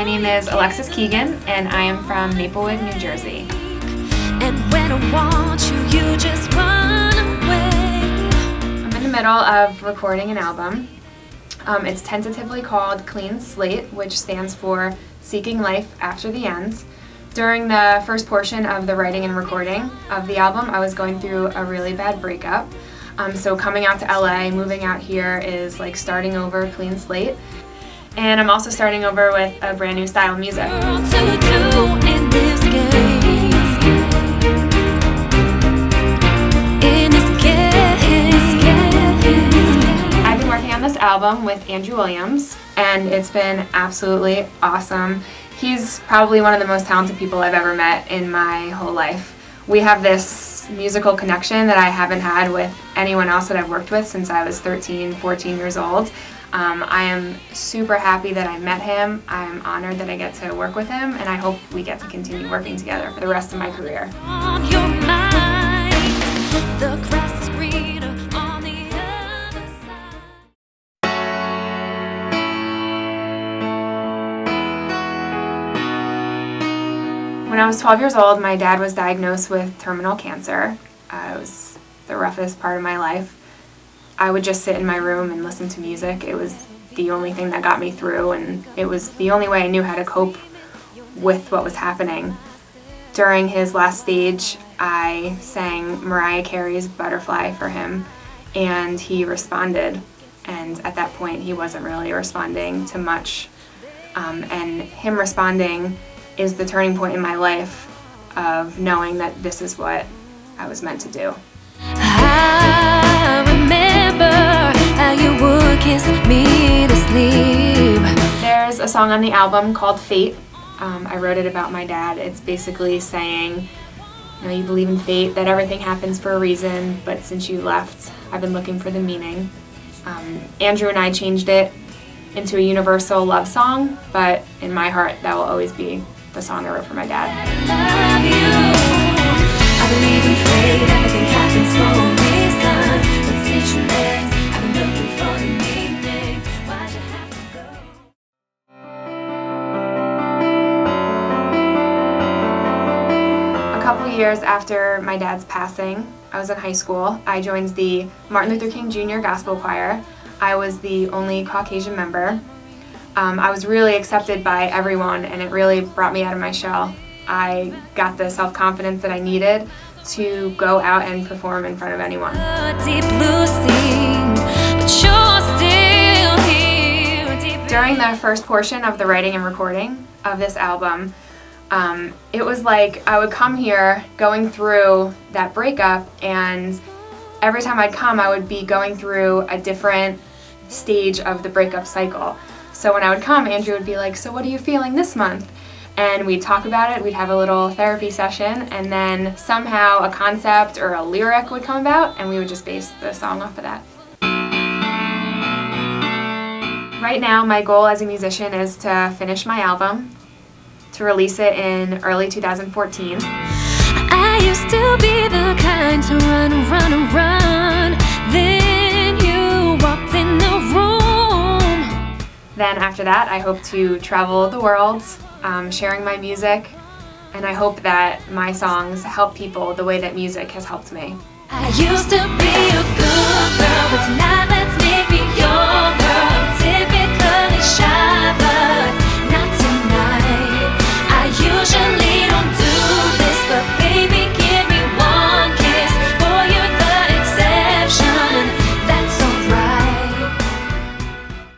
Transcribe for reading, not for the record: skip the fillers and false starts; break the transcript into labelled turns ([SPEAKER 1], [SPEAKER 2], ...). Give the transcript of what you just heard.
[SPEAKER 1] name is Alexis Keegan, and I am from Maplewood, New Jersey.
[SPEAKER 2] And when I want you, you just run away.
[SPEAKER 1] I'm in the middle of recording an album. It's tentatively called Clean Slate, which stands for Seeking Life After the Ends. During the first portion of the writing and recording of the album, I was going through a really bad breakup. So coming out to LA, moving out here is like starting over, clean slate. And I'm also starting over with a brand new style of music. I've been working on this album with Andrew Williams, and it's been absolutely awesome. He's probably one of the most talented people I've ever met in my whole life. We have this musical connection that I haven't had with anyone else that I've worked with since I was 13, 14 years old. I am super happy that I met him. I'm honored that I get to work with him, and I hope we get to continue working together for the rest of my career.
[SPEAKER 2] On your mind, the grass is greener on the other side.
[SPEAKER 1] When I was 12 years old, my dad was diagnosed with terminal cancer. It was the roughest part of my life. I would just sit in my room and listen to music. It was the only thing that got me through, and it was the only way I knew how to cope with what was happening. During his last stage, I sang Mariah Carey's Butterfly for him, and he responded. And at that point, he wasn't really responding to much. And him responding is the turning point in my life of knowing that this is what I was meant to do.
[SPEAKER 2] I remember how you would kiss me to sleep.
[SPEAKER 1] There's a song on the album called Fate. I wrote it about my dad. It's basically saying, you know, you believe in fate, that everything happens for a reason, but since you left, I've been looking for the meaning. Andrew and I changed it into a universal love song, but in my heart, that will always be the song I wrote for my dad.
[SPEAKER 2] I love you. I believe in fate, everything happens for a reason. But since you left, I've been looking for the meaning. Why'd you have to go?
[SPEAKER 1] A couple years after my dad's passing, I was in high school. I joined the Martin Luther King Jr. Gospel Choir. I was the only Caucasian member. I was really accepted by everyone, and it really brought me out of my shell. I got the self-confidence that I needed to go out and perform in front of anyone. During the first portion of the writing and recording of this album, it was like I would come here going through that breakup, and every time I'd come, I would be going through a different stage of the breakup cycle. So when I would come, Andrew would be like, "So what are you feeling this month?" And we'd talk about it, we'd have a little therapy session, and then somehow a concept or a lyric would come about, and we would just base the song off of that. Right now, my goal as a musician is to finish my album, to release it in early 2014.
[SPEAKER 2] I used to be the kind to run. Then you walked in the room.
[SPEAKER 1] Then after that, I hope to travel the world, sharing my music, and I hope that my songs help people the way that music has helped me.
[SPEAKER 2] I used to be a good